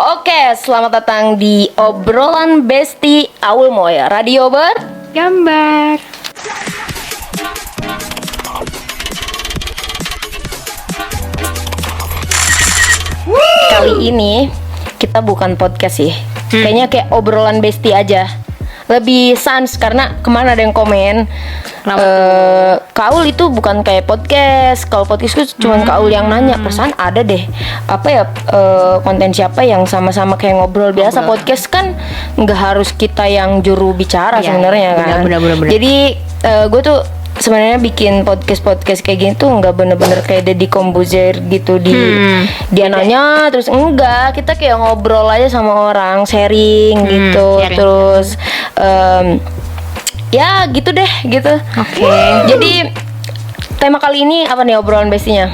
Oke, selamat datang di obrolan Besti Aul Moya Radio Gambar. Kali ini kita bukan podcast sih. Kayaknya kayak obrolan Besti aja. Lebih sans karena kemarin ada yang komen Kaul itu bukan kayak podcast. Kalau podcast itu cuma Kaul yang nanya. Perasaan ada deh apa ya konten siapa yang sama-sama kayak ngobrol biasa. Podcast kan nggak harus kita yang juru bicara sebenarnya kan. Benar. Jadi gue tuh sebenarnya bikin podcast kayak gini tuh nggak bener-bener kayak Deddy Kombuzer gitu dia nanya terus enggak, kita kayak ngobrol aja sama orang, sharing gitu, sharing. Terus ya gitu deh gitu. Oke. Jadi tema kali ini apa nih obrolan bestinya?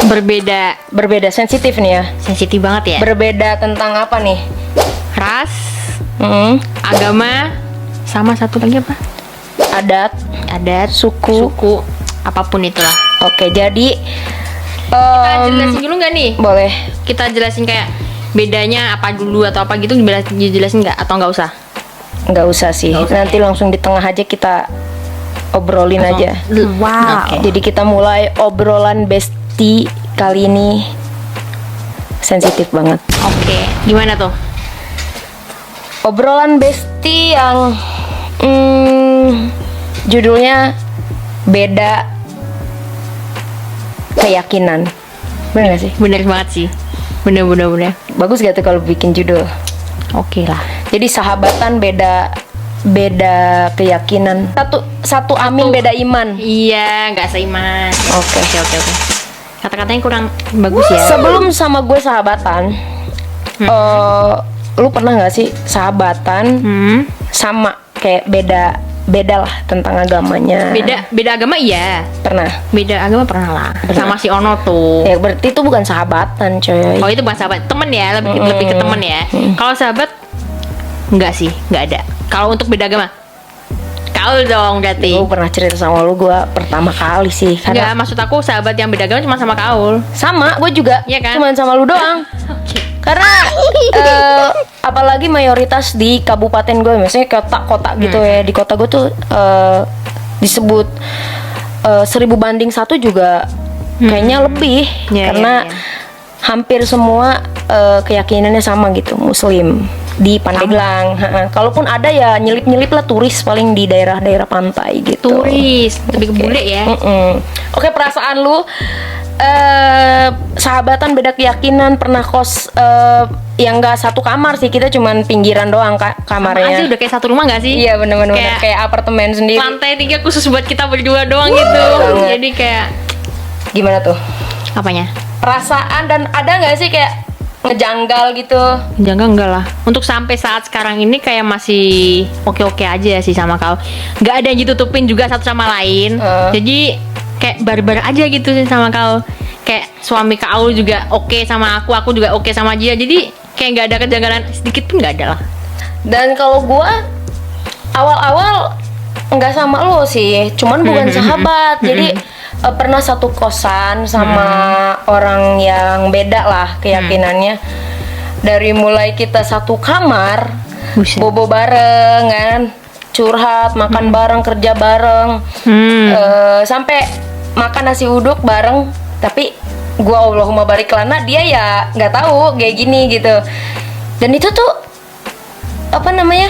Berbeda sensitif nih ya. Sensitif banget ya. Berbeda tentang apa nih? Ras, agama, sama satu lagi apa? Adat, suku, apapun itulah. Oke, jadi kita jelasin dulu nggak nih? Boleh. Kita jelasin kayak bedanya apa dulu atau apa gitu, jelasin nggak atau nggak usah? Nggak usah sih. Nanti langsung di tengah aja kita obrolin aja. Wow. Okay. Jadi kita mulai obrolan besti kali ini sensitif banget. Oke. Gimana tuh? Obrolan besti yang judulnya beda keyakinan. Bener gak sih? Bener banget sih. Bener. Bagus gak tuh kalau bikin judul? Oke lah. Jadi sahabatan beda keyakinan. Satu amin beda iman. Iya, nggak seiman. Oke. Kata-katanya kurang bagus ya. Sebelum sama gue sahabatan, lu pernah nggak sih sahabatan sama kayak beda lah tentang agamanya? Beda agama iya. Pernah. Beda agama pernah lah. Sama si Ono tuh. Ya berarti itu bukan sahabatan, coy. Oh itu bukan sahabat, temen ya, lebih ke temen ya. Kalau sahabat enggak sih, enggak ada. Kalau untuk beda agama, Kaul dong berarti. Gue pernah cerita sama lu, gue pertama kali sih. Enggak, maksud aku sahabat yang beda agama cuma sama Kaul. Sama, gue juga. Iya kan? Cuman sama lu doang. Karena apalagi mayoritas di kabupaten gue, misalnya kota-kota gitu ya. Di kota gue tuh disebut 1000 banding 1 juga kayaknya lebih. Karena hampir semua keyakinannya sama gitu, Muslim di Pandeglang. Kalaupun ada ya nyelip-nyelip lah turis paling di daerah-daerah pantai gitu. Turis, lebih ke bule ya. Oke, perasaan lu sahabatan beda keyakinan, pernah kos yang nggak satu kamar sih, kita cuman pinggiran doang kamarnya. Sama aja udah kayak satu rumah nggak sih? Iya bener-bener kayak apartemen sendiri. Lantai 3 khusus buat kita berdua doang gitu. Jadi kayak gimana tuh? Apanya? Perasaan dan ada nggak sih kayak ngejanggal gitu? Jangan enggak lah. Untuk sampai saat sekarang ini kayak masih oke-oke aja sih sama kau. Nggak ada yang ditutupin juga satu sama lain. Jadi kayak barbar aja gitu sih sama kau. Kayak suami kau juga oke sama aku juga oke sama dia. Jadi kayak nggak ada kejanggalan sedikit pun nggak ada lah. Dan kalau gua awal-awal nggak sama lo sih, cuman bukan sahabat. Jadi pernah satu kosan sama orang yang beda lah keyakinannya. Dari mulai kita satu kamar, bobo bareng kan, curhat, makan bareng, kerja bareng, sampai makan nasi uduk bareng. Tapi gua Allahumma barik lana, dia ya nggak tahu kayak gini gitu. Dan itu tuh apa namanya?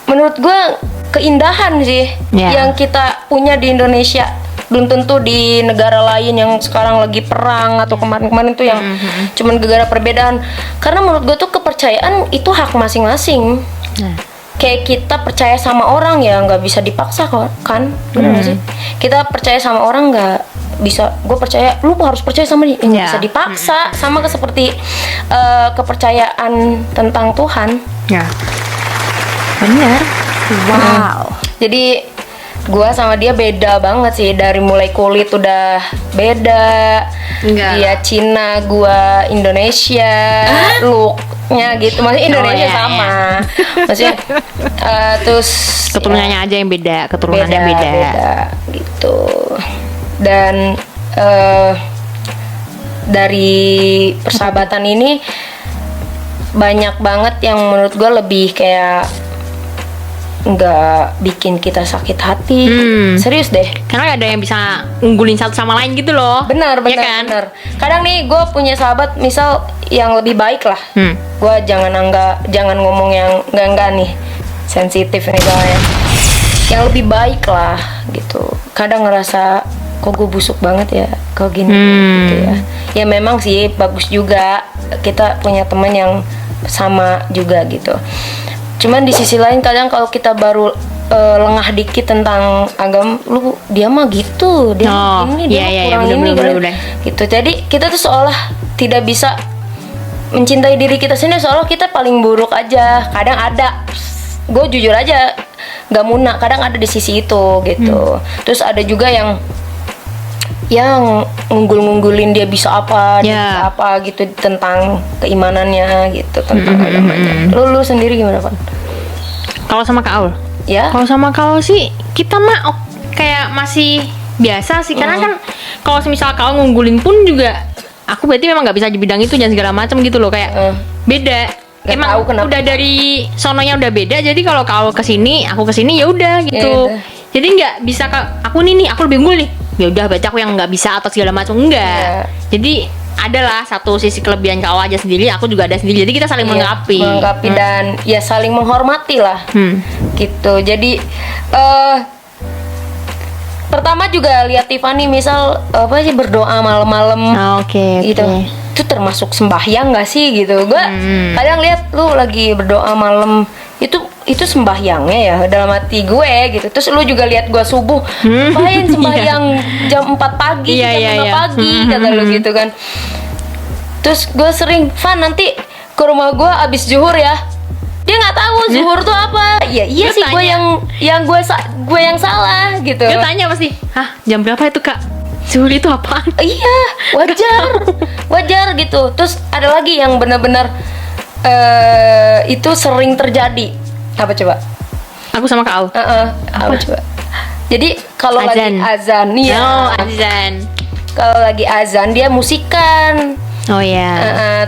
Menurut gua keindahan sih yang kita punya di Indonesia. Belum tentu di negara lain yang sekarang lagi perang atau kemarin-kemarin tuh yang cuman gara-gara perbedaan. Karena menurut gue tuh kepercayaan itu hak masing-masing. Kayak kita percaya sama orang ya nggak bisa dipaksa kok, kan? Benar nggak sih? Kita percaya sama orang nggak bisa. Gue percaya, lu harus percaya sama dia, nggak bisa dipaksa. Sama seperti kepercayaan tentang Tuhan. Ya, benar. Wow. Jadi gua sama dia beda banget sih, dari mulai kulit udah beda. Dia Cina, gua Indonesia. Looknya gitu, maksudnya Indonesia sama. Maksudnya terus keturunannya aja yang beda, beda. gitu. Dan dari persahabatan ini banyak banget yang menurut gue lebih kayak nggak bikin kita sakit hati. Serius deh. Karena ada yang bisa unggulin satu sama lain gitu loh. Benar, Iya kan? benar. Kadang nih gue punya sahabat misal yang lebih baik lah. Gue jangan ngomong yang enggak nih. Sensitif nih soalnya. Yang lebih baik lah gitu. Kadang ngerasa kok gue busuk banget ya, kok gini gitu ya. Ya memang sih bagus juga kita punya teman yang sama juga gitu. Cuman di sisi lain kadang kalau kita baru lengah dikit tentang agama, lu dia mah gitu, dia ini dia mah kurang ini bener. gitu. Jadi kita tuh seolah tidak bisa mencintai diri kita sendiri, seolah kita paling buruk aja. Kadang ada, gue jujur aja nggak muna, kadang ada di sisi itu gitu. Terus ada juga yang ngunggulin dia bisa apa, dia bisa apa gitu tentang keimanannya gitu, tentang agamanya. Lu sendiri gimana, Pak? Kalau sama Kak Aul? Ya. Kalau sama Kak Aul sih kita mah kayak masih biasa sih, karena kan kalau misal Kak Aul ngunggulin pun juga aku berarti memang nggak bisa di bidang itu dan segala macam gitu loh, kayak beda. Gak Emang udah dari sononya udah beda, jadi kalau Kak Aul kesini, aku kesini ya udah gitu. Jadi nggak bisa aku nih aku lebih unggul nih, ya udah baca aku yang nggak bisa atau segala macam, enggak. Jadi adalah satu sisi kelebihan kau aja sendiri, aku juga ada sendiri. Jadi kita saling melengkapi dan ya saling menghormati lah. Gitu. Jadi pertama juga lihat Tiffany misal apa sih berdoa malam-malam. Gitu. Itu termasuk sembahyang nggak sih gitu? Gue kadang lihat lu lagi berdoa malam, itu sembahyangnya ya dalam hati gue gitu. Terus lu juga lihat gue subuh main sembahyang jam 4 pagi, jam 5 pagi kata lu gitu kan. Terus gue sering, Van nanti ke rumah gue abis zuhur ya. Dia nggak tahu zuhur tuh apa. Ya iya sih, gue yang salah gitu. Dia tanya pasti, hah jam berapa itu Kak? Zuhur itu apaan? Iya, wajar gitu. Terus ada lagi yang benar-benar itu sering terjadi. Apa coba? Aku sama Kak Aul. Apa coba? Jadi kalau lagi azan, azan. Kalau lagi azan dia musikan. Oh ya.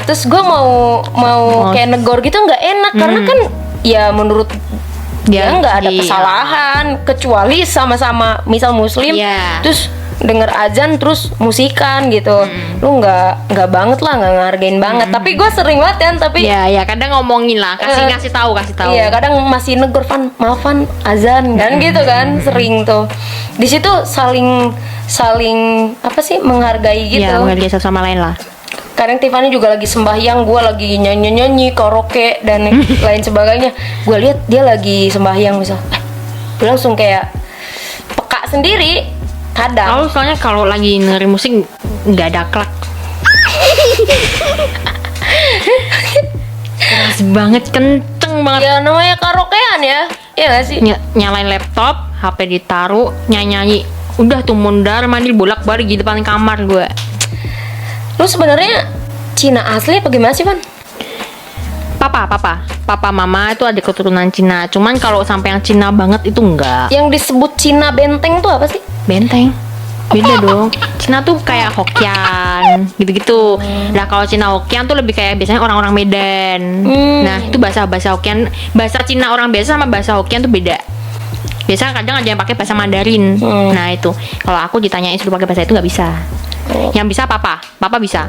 Terus gue mau kayak negor gitu nggak enak karena kan ya menurut dia nggak ada kesalahan kecuali sama-sama misal muslim. Terus denger azan terus musikan gitu, lu nggak banget lah, nggak ngargain banget. Tapi gue sering banget kan, tapi ya kadang ngomongin lah, kasih tahu. Iya, kadang masih negur, maafan azan kan gitu kan, sering tuh. Di situ saling apa sih, menghargai gitu. Iya, menghargai satu sama lain lah. Kadang Tiffany juga lagi sembahyang, gue lagi nyanyi karaoke dan lain sebagainya. Gue lihat dia lagi sembahyang misal, gue langsung kayak peka sendiri. Kadang soalnya kalau lagi dengerin musik nggak ada klak. Keras banget, kenceng banget. Ya namanya karaokean ya, iya gak sih? Nyalain laptop, HP ditaruh, nyanyi. Udah tuh mundar mandir bolak-balik di depan kamar gue. Lu sebenarnya Cina asli apa gimana sih, Van? Papa mama itu ada keturunan Cina. Cuman kalau sampai yang Cina banget itu enggak. Yang disebut Cina benteng tuh apa sih? Benteng. Beda dong. Cina tuh kayak Hokkien gitu-gitu. Nah, kalau Cina Hokkien tuh lebih kayak biasanya orang-orang Medan. Nah, itu bahasa Hokkien. Bahasa Cina orang biasa sama bahasa Hokkien tuh beda. Biasanya kadang ada yang pakai bahasa Mandarin. Nah, itu. Kalau aku ditanyain suruh pakai bahasa itu nggak bisa. Yang bisa papa bisa.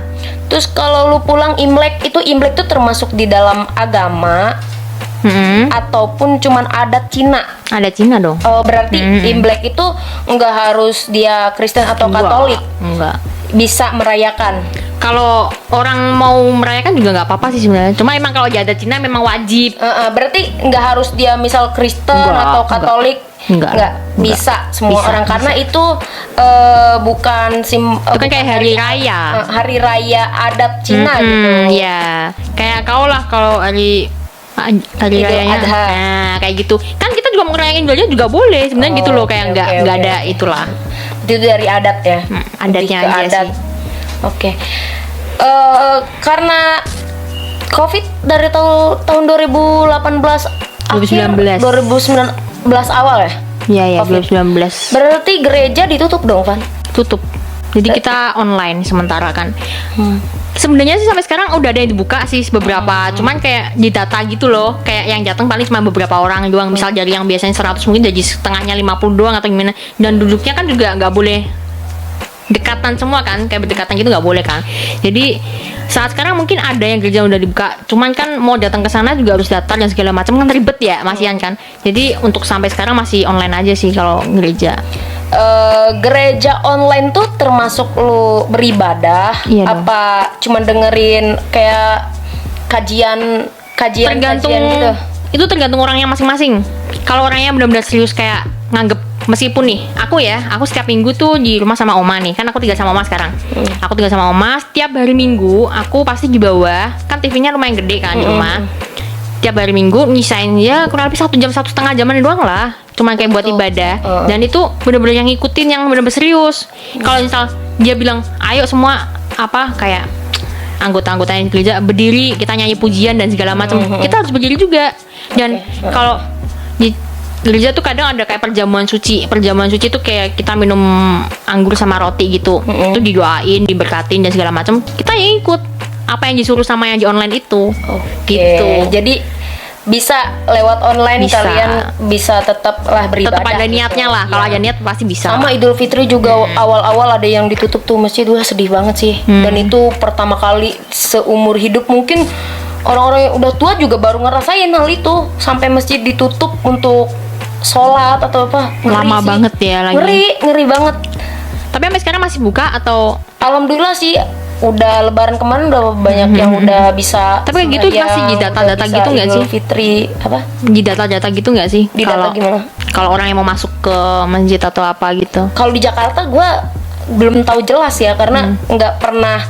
Terus kalau lu pulang Imlek tuh termasuk di dalam agama ataupun cuman adat Cina? Ada Cina dong. Oh, berarti Imlek itu nggak harus dia Kristen atau Katolik? Enggak. Bisa merayakan. Kalau orang mau merayakan juga nggak apa-apa sih sebenarnya. Cuma emang kalau di adat Cina memang wajib. Berarti nggak harus dia misal Kristen atau Katolik. Enggak. Bisa semua orang karena itu bukan itu kan kayak hari raya. Hari raya adat Cina gitu. Ya, kayak kau lah kalau hari rayanya. Nah, kayak gitu. Kan kita juga mau ngerayain Idul juga boleh sebenarnya gitu loh, kayak enggak ada itulah. Itu dari adat ya. Adatnya aja adat. sih. Oke. Karena Covid dari tahun 2018 2019 awal ya? Iya, 2019. Berarti gereja ditutup dong, Van? Tutup. Jadi kita online sementara kan. Sebenarnya sih sampai sekarang udah ada yang dibuka sih beberapa, cuman kayak di data gitu loh, kayak yang datang paling cuma beberapa orang doang. Misal dari yang biasanya 100 mungkin jadi setengahnya 50 doang atau gimana. Dan duduknya kan juga nggak boleh dekatan semua kan, kayak berdekatan gitu nggak boleh kan. Jadi saat sekarang mungkin ada yang gereja udah dibuka, cuman kan mau datang ke sana juga harus daftar dan segala macam kan ribet ya masihan kan. Jadi untuk sampai sekarang masih online aja sih kalau gereja. Gereja online tuh termasuk lu beribadah apa cuma dengerin kayak kajian Tergantung gitu? Itu tergantung orangnya masing-masing. Kalau orangnya benar-benar serius kayak nganggep, meskipun nih aku setiap minggu tuh di rumah sama oma nih, kan aku tinggal sama oma sekarang. Aku tinggal sama oma, setiap hari minggu aku pasti di bawah, kan TV-nya lumayan gede kan di rumah. Tiap hari minggu nyisain ya kurang lebih 1 jam 1,5 jaman doang lah, cuma kayak buat ibadah. Dan itu bener-bener yang ngikutin, yang bener-bener serius. Kalau misal dia bilang ayo semua apa kayak anggota-anggota yang gereja berdiri, kita nyanyi pujian dan segala macam, kita harus berdiri juga. Dan kalau di gereja tuh kadang ada kayak perjamuan suci tuh kayak kita minum anggur sama roti gitu, itu didoain, diberkatin dan segala macam, kita yang ikut apa yang disuruh sama yang di online itu. Gitu. Jadi bisa lewat online bisa. Kalian bisa tetap lah beribadah. Tetap ada niatnya lah. Kalau ada niat pasti bisa. Sama Idul Fitri juga awal-awal ada yang ditutup tuh masjid, wah sedih banget sih. Dan itu pertama kali seumur hidup mungkin orang-orang yang udah tua juga baru ngerasain hal itu, sampai masjid ditutup untuk sholat atau apa. Lama sih. Banget ya lagi. Ngeri banget. Tapi sampai sekarang masih buka atau? Alhamdulillah sih. Udah lebaran kemarin udah banyak yang udah bisa. Tapi gitu masih di data-data gitu nggak sih? Fitri apa? Di data-data gitu nggak sih? Di data gimana? Kalau orang yang mau masuk ke masjid atau apa gitu? Kalau di Jakarta gue belum tahu jelas ya, karena nggak pernah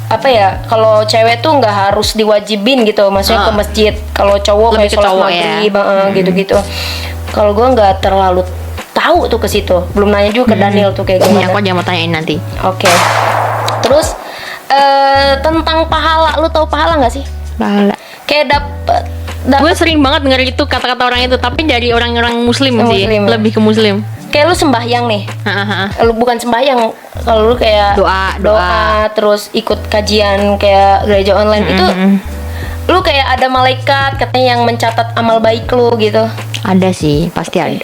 apa ya, kalau cewek tuh nggak harus diwajibin gitu, maksudnya ke masjid. Kalau cowok lebih kayak sholat maghrib gitu-gitu. Kalau gue nggak terlalu tahu tuh ke situ, belum nanya juga ke Daniel tuh kayak gimana. Aku aja mau tanyain nanti. Oke. Terus tentang pahala, lu tahu pahala nggak sih? Pahala. Kayak dapet. Gue sering banget denger itu kata-kata orang itu, tapi dari orang-orang muslim sih, lebih ke muslim. Kayak lu sembahyang nih, lu bukan sembahyang, kalau lu kayak doa, terus ikut kajian kayak gereja online itu, lu kayak ada malaikat katanya yang mencatat amal baik lu gitu. Ada sih, pasti ada.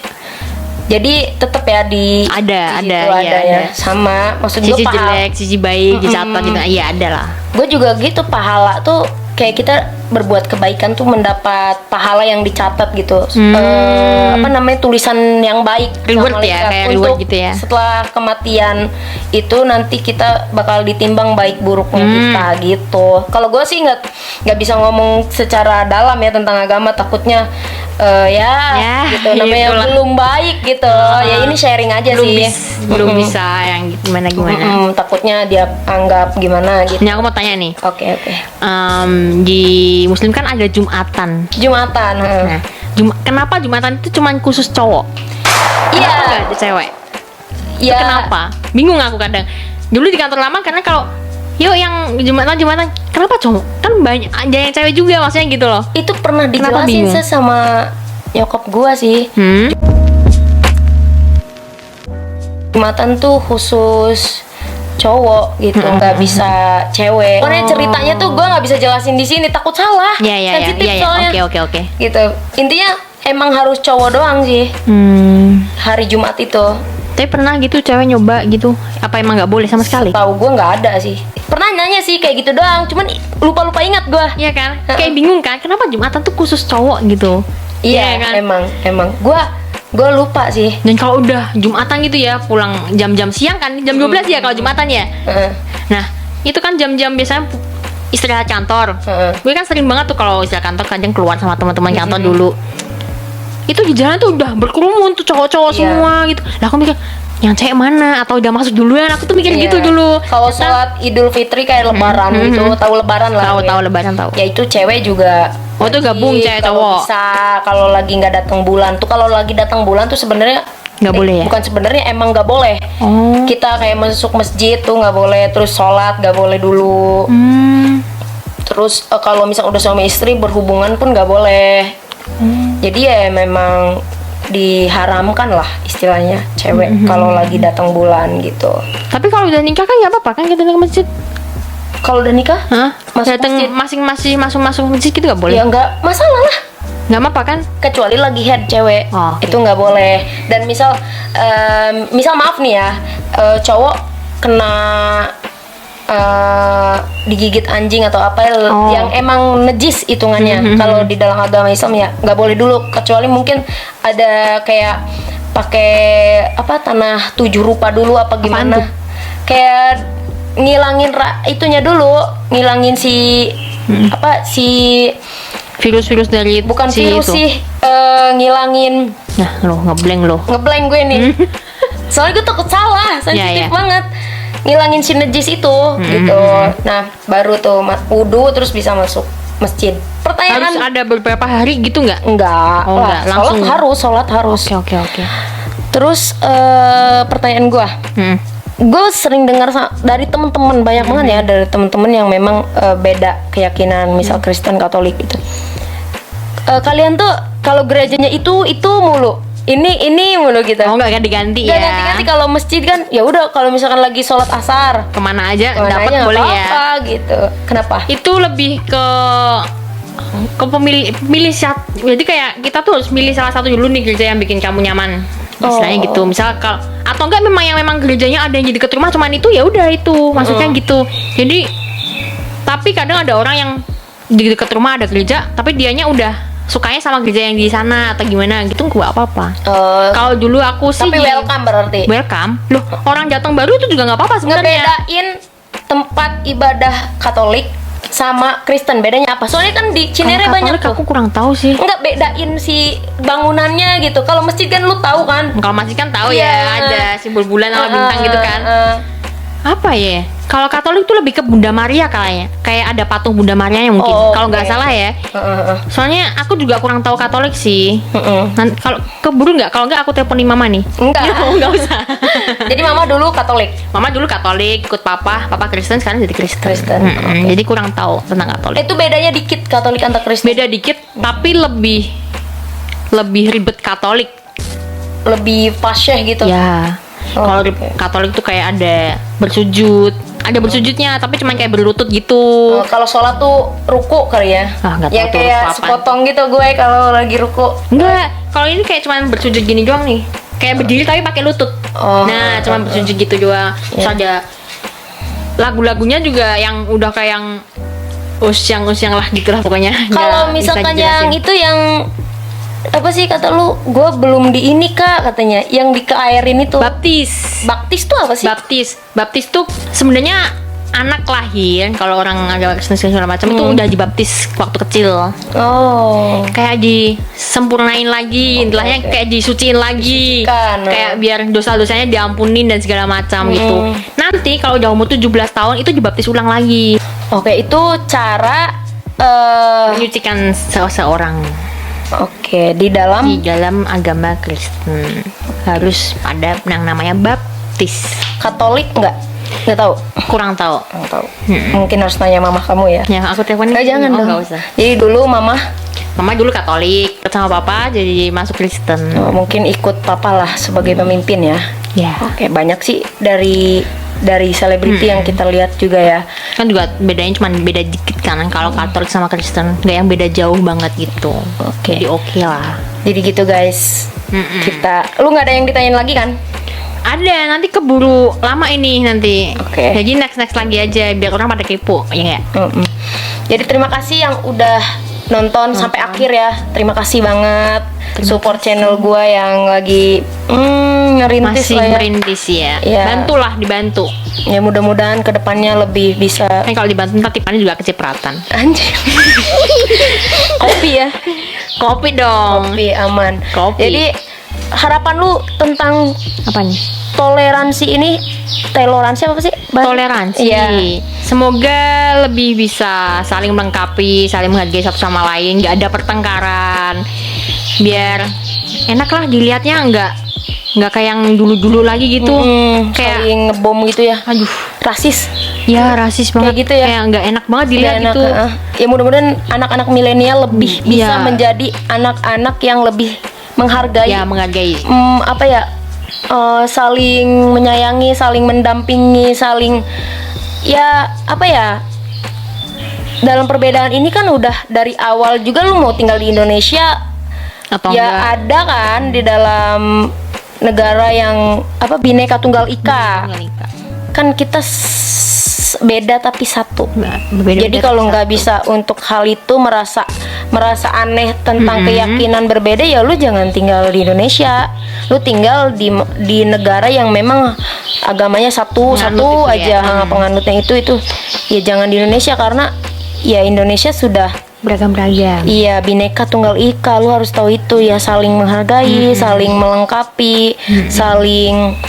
Jadi tetap ya ada ya. Sama maksud gue sisi jelek, sisi baik dicatat gitu. Iya ada lah. Gue juga gitu, pahala tuh kayak kita berbuat kebaikan tuh mendapat pahala yang dicatat gitu. Apa namanya, tulisan yang baik, reward ya, kayak reward gitu ya. Setelah kematian itu nanti kita bakal ditimbang baik buruknya kita gitu. Kalau gue sih nggak bisa ngomong secara dalam ya tentang agama, takutnya gitu namanya itulah. Belum baik gitu. Ya ini sharing aja belum bisa yang gimana. Takutnya dia anggap gimana gitu. Ini aku mau tanya nih. Oke. Di Muslim kan ada Jumatan. Nah, kenapa Jumatan itu cuma khusus cowok? Iya. Nggak ada cewek. Iya. Kenapa? Bingung aku kadang. Dulu di kantor lama karena kalau yang Jumatan kenapa cowok? Kan banyak ada yang cewek juga, maksudnya gitu loh. Itu pernah dijelasin sama nyokap gua sih. Jumatan tuh khusus cowok gitu, nggak bisa cewek. Karena ceritanya tuh gue nggak bisa jelasin di sini, takut salah. Sensitif soalnya. Oke. Gitu. Intinya emang harus cowok doang sih. Hari Jumat itu. Tapi pernah gitu cewek nyoba gitu? Apa emang nggak boleh sama sekali? Tahu gue nggak ada sih. Pernah nanya sih kayak gitu doang, cuman lupa ingat gue. Iya kan? Kayak bingung kan? Kenapa Jumatan tuh khusus cowok gitu? Iya kan? Emang. Gue lupa sih. Dan kalau udah Jumatan gitu ya, pulang jam-jam siang kan, jam 12 ya kalau Jumatan ya. Nah, itu kan jam-jam biasanya istirahat kantor. Gue kan sering banget tuh kalau istirahat kantor kadang keluar sama teman-teman kantor dulu. Itu di jalan tuh udah berkerumun tuh cowok-cowok semua gitu. Lah aku mikir, yang cewek mana? Atau udah masuk duluan? Aku tuh mikir gitu dulu. Kalau sholat Idul Fitri kayak Lebaran gitu, tahu Lebaran lah. Tahu Lebaran tahu. Ya itu cewek juga. Oh tuh gabung cewek cowok. Bisa kalau lagi nggak datang bulan tuh, kalau lagi datang bulan tuh sebenarnya nggak boleh ya? Bukan sebenarnya, emang nggak boleh. Kita kayak masuk masjid tuh nggak boleh, terus sholat nggak boleh dulu. Terus kalau misal udah suami istri berhubungan pun nggak boleh. Jadi ya memang diharamkan lah istilahnya cewek kalau lagi datang bulan gitu. Tapi kalau udah nikah kan nggak apa-apa kan kita ke masjid. Kalau udah nikah, Hah? masuk Datang masjid. masing-masing masuk masjid gitu nggak boleh? Ya nggak masalah lah. Nggak apa-apa kan? Kecuali lagi head cewek, Oh, oke. itu nggak boleh. Dan misal maaf nih ya, cowok kena digigit anjing atau apa Oh. yang emang najis hitungannya. Kalau di dalam agama Islam ya nggak boleh dulu. Kecuali mungkin ada kayak pakai apa tanah 7 rupa dulu apa gimana? tuh? Kayak ngilangin itunya dulu, ngilangin si apa si Virus-virus dari bukan si virus itu. sih, ngilangin Nah, lo ngeblank lo. ngeblank gue nih. Soalnya gue takut salah, sensitif ya. banget. Ngilangin si najis itu gitu. Nah, baru tuh wudu terus bisa masuk masjid. Harus Pertanyaan ada beberapa hari gitu nggak? enggak. Oh, lah, enggak, langsung. sholat harus. Oke. Terus pertanyaan gue. Gue sering dengar dari temen-temen banyak banget ya, dari temen-temen yang memang beda keyakinan, misal Kristen, Katolik gitu. Kalian tuh kalau gerejanya itu mulu, ini mulu gitu. Oh, nggak diganti Nggak ya? ganti-ganti. Kalau masjid kan ya udah, kalau misalkan lagi sholat asar Kemana aja kemana dapat aja nggak boleh ya? apa-apa gitu. Kenapa? Itu lebih ke pilih jadi kayak kita tuh harus milih salah satu dulu nih gereja yang bikin kamu nyaman. Istilahnya gitu. Misal kalau atau enggak memang gerejanya ada yang di dekat rumah, cuman itu ya udah itu maksudnya gitu. Jadi tapi kadang ada orang yang di dekat rumah ada gereja tapi dianya udah sukanya sama gereja yang di sana atau gimana gitu, nggak apa-apa. Kalau dulu aku sih Tapi welcome berarti. welcome. Loh, orang datang baru itu juga nggak apa-apa sebenarnya. Ngebedain tempat ibadah Katolik sama Kristen, bedanya apa? Soalnya kan di Cinere Kalau banyak Katolik tuh. aku kurang tahu sih. Enggak bedain si bangunannya gitu. Kalau masjid kan lu tahu kan? Kalau masih kan tahu Iya. ya ada simbol bulan sama bintang gitu kan. Apa ya? Kalau Katolik tuh lebih ke Bunda Maria kayaknya. Kayak ada patung Bunda Maria yang mungkin. Oh, Kalau nggak oke. salah ya. Soalnya aku juga kurang tahu Katolik sih. Kalau keburu nggak? Kalau nggak aku teleponin mama nih. Enggak. Nggak usah. Jadi mama dulu Katolik. Mama dulu Katolik, ikut papa Kristen, sekarang jadi Kristen. Kristen, Jadi kurang tahu tentang Katolik. Itu bedanya dikit Katolik antar Kristen. Beda dikit, tapi lebih ribet Katolik. Lebih fasyih gitu. Ya. Oh, Kalau oke. Katolik tuh kayak ada bersujudnya, tapi cuma kayak berlutut gitu. Kalau sholat tuh ruku kali ya. Nggak tahu Yang tuh kayak ruku apaan. sepotong gitu gue kalau lagi ruku. Enggak, kalau ini kayak cuma bersujud gini doang nih. Kayak berdiri tapi pakai lutut. Oh. Nah, cuma bersujud gitu doang. Terus Iya. ada lagu-lagunya juga yang udah kayak yang usyang lah gitulah pokoknya. Kalau Nggak bisa misalkan dijelasin. yang itu yang apa sih kata lu? Gue belum di ini kak katanya. Yang di keairin itu. Baptis. Baptis tuh apa sih? Baptis tuh sebenarnya anak lahir kalau orang agama Kristen segala macam itu udah dibaptis waktu kecil. Oh. Kayak disempurnain lagi, intilahnya oke. kayak disuciin lagi. Disucikan, Kayak biar dosa-dosanya diampunin dan segala macam gitu. Nanti kalau udah umur 17 tahun itu dibaptis ulang lagi. Oke, itu cara Menyucikan seseorang oke, di dalam di dalam agama Kristen. Harus ada yang namanya baptis. Katolik nggak tahu. Kurang tahu. Nggak tahu. Mungkin harus nanya mama kamu ya. Ya, aku teleponin. Nggak, jangan dong. Nggak usah. Jadi dulu mama Mama dulu Katolik, sama papa jadi masuk Kristen. mungkin ikut papa lah sebagai pemimpin ya. Ya. Oke, banyak sih dari selebriti yang kita lihat juga ya. Kan juga bedanya cuma beda dikit kan kalau Katolik sama Kristen, nggak yang beda jauh banget gitu. Oke. Jadi oke lah. Jadi gitu guys. Lu nggak ada yang ditanyain lagi kan? Ada, nanti keburu lama ini nanti. Oke. Jadi next lagi aja biar orang pada kepo, ya nggak? Jadi terima kasih yang udah nonton sampai akhir ya. Terima kasih banget support channel gua yang lagi ngerintis Masih lah ya. merintis ya. Iya. Bantulah, dibantu. Ya mudah-mudahan kedepannya lebih bisa. Kan kalau dibantu ntar tipannya juga kecipratan. Anjir. Kopi ya. Kopi dong. Kopi aman. Kopi. Jadi harapan lu tentang Apa nih? toleransi ini, apa sih? Toleransi. Iya. Semoga lebih bisa saling melengkapi, saling menghargai satu sama lain, nggak ada pertengkaran. Biar enak lah dilihatnya, nggak kayak yang dulu-dulu lagi gitu. Kayak Saling ngebom gitu ya. aduh, Rasis. ya rasis banget gitu ya. Kayak nggak enak banget dilihat Nggak enak, gitu. Ya mudah-mudahan anak-anak milenial lebih bisa Iya. menjadi anak-anak yang lebih menghargai. Ya, menghargai. Apa ya? Saling menyayangi, saling mendampingi, saling ya apa ya? Dalam perbedaan ini kan udah dari awal juga lu mau tinggal di Indonesia Atau ya enggak? ada kan di dalam negara yang apa Bhinneka Tunggal Ika. Kan kita beda tapi satu. Berbeda-beda Jadi kalau tapi nggak satu. bisa untuk hal itu merasa aneh tentang keyakinan berbeda, ya lu jangan tinggal di Indonesia. Lu tinggal di negara yang memang agamanya satu Penganut itu aja, ya. penganutnya itu ya jangan di Indonesia karena ya Indonesia sudah Beragam-beragam. iya Bhinneka Tunggal Ika. Lu harus tahu itu ya, saling menghargai, saling melengkapi, saling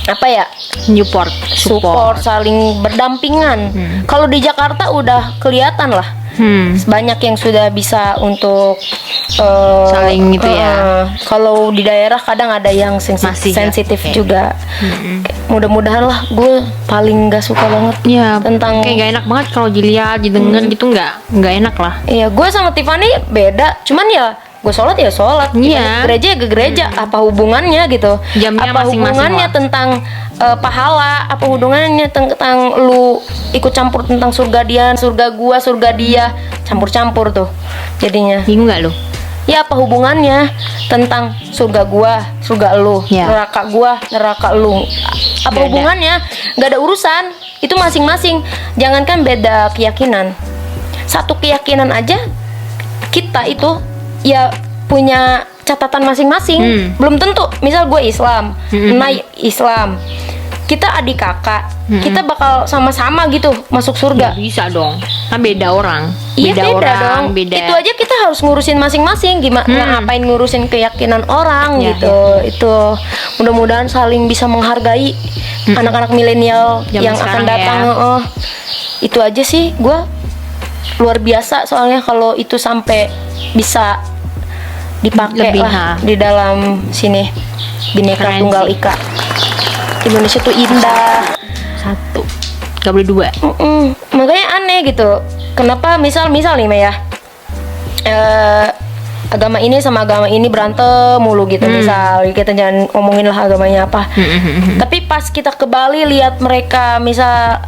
apa ya? Support, saling berdampingan. Kalau di Jakarta udah kelihatan lah. Banyak yang sudah bisa untuk Saling gitu ya. Kalau di daerah kadang ada yang Masih ya, sensitif oke. juga. Mudah-mudahan lah. Gue paling gak suka banget Ya, tentang kayak gak enak banget kalau dilihat, didengar gitu nggak enak lah. iya, gue sama Tiffany beda. Cuman ya gue sholat ya sholat, Iya. gereja ya ke gereja. Apa hubungannya gitu? Jamnya Apa masing-masing hubungannya lah. tentang pahala? Apa hubungannya tentang lu ikut campur tentang surga gua, surga dia, campur-campur tuh jadinya. Bingung nggak lu? Ya apa hubungannya tentang surga gua, surga lu, Ya. neraka gua, neraka lu? Apa Nggak ada. hubungannya? Nggak ada urusan. Itu masing-masing. Jangankan beda keyakinan, satu keyakinan aja kita itu ya punya catatan masing-masing. Belum tentu. Misal gue Islam, Nay Islam, kita adik kakak, kita bakal sama-sama gitu masuk surga. Nggak bisa dong, kan beda orang. Iya beda orang, dong. beda. Itu aja kita harus ngurusin masing-masing. Gimana ngapain ngurusin keyakinan orang Ya, gitu. Itu mudah-mudahan saling bisa menghargai anak-anak milenial Zaman yang akan sekarang datang. ya. Itu aja sih gue luar biasa soalnya kalau itu sampai bisa dipakai Lebih, lah ha. di dalam sini Bhinneka Keren Tunggal sih. Ika. Indonesia tuh indah. Satu, nggak boleh dua. Makanya aneh gitu. Kenapa misal nih Mei ya, agama ini sama agama ini berantem mulu gitu. Misal kita jangan ngomongin lah agamanya apa. Tapi pas kita ke Bali lihat mereka misal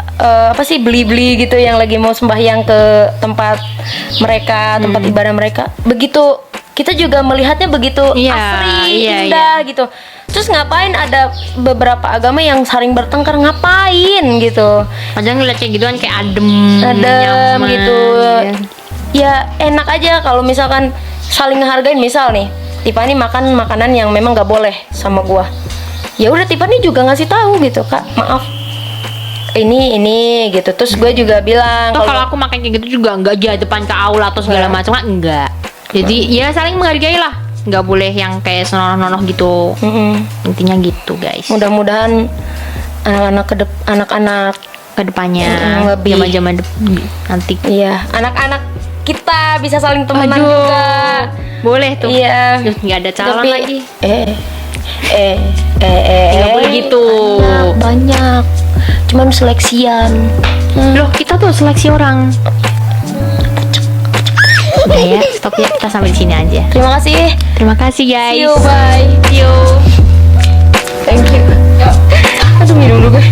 apa sih beli-beli gitu yang lagi mau sembahyang ke tempat mereka, tempat ibadah mereka. Begitu kita juga melihatnya begitu Iya, asri, iya, indah gitu. Terus ngapain ada beberapa agama yang saling bertengkar, ngapain gitu? Padahal ngeliat kayak gituan kayak adem Adem nyaman, gitu. Ya enak aja kalau misalkan saling ngehargain. Misal nih Tiffany makan makanan yang memang gak boleh sama gua, ya udah Tiffany juga ngasih tahu gitu, Kak maaf ini gitu. Terus gue juga bilang Toh kalau aku makan kayak gitu juga nggak di depan ke aula atau segala macam kan enggak. Jadi ya saling menghargai lah. Nggak boleh yang kayak senonoh-nonoh gitu. Intinya gitu guys. mudah-mudahan anak-anak Kedepannya lebih. zaman-zaman nanti. iya anak-anak kita bisa saling temenan Aduh, juga. boleh tuh. Iya. Duh, nggak ada calon Tapi, lagi. Nggak boleh gitu. banyak cuman seleksian. Loh, kita tuh seleksi orang. Udah ya, stop ya. Kita sampai di sini aja. Terima kasih. Terima kasih guys. See you, bye. See you. Thank you. Aduh minum dulu gue.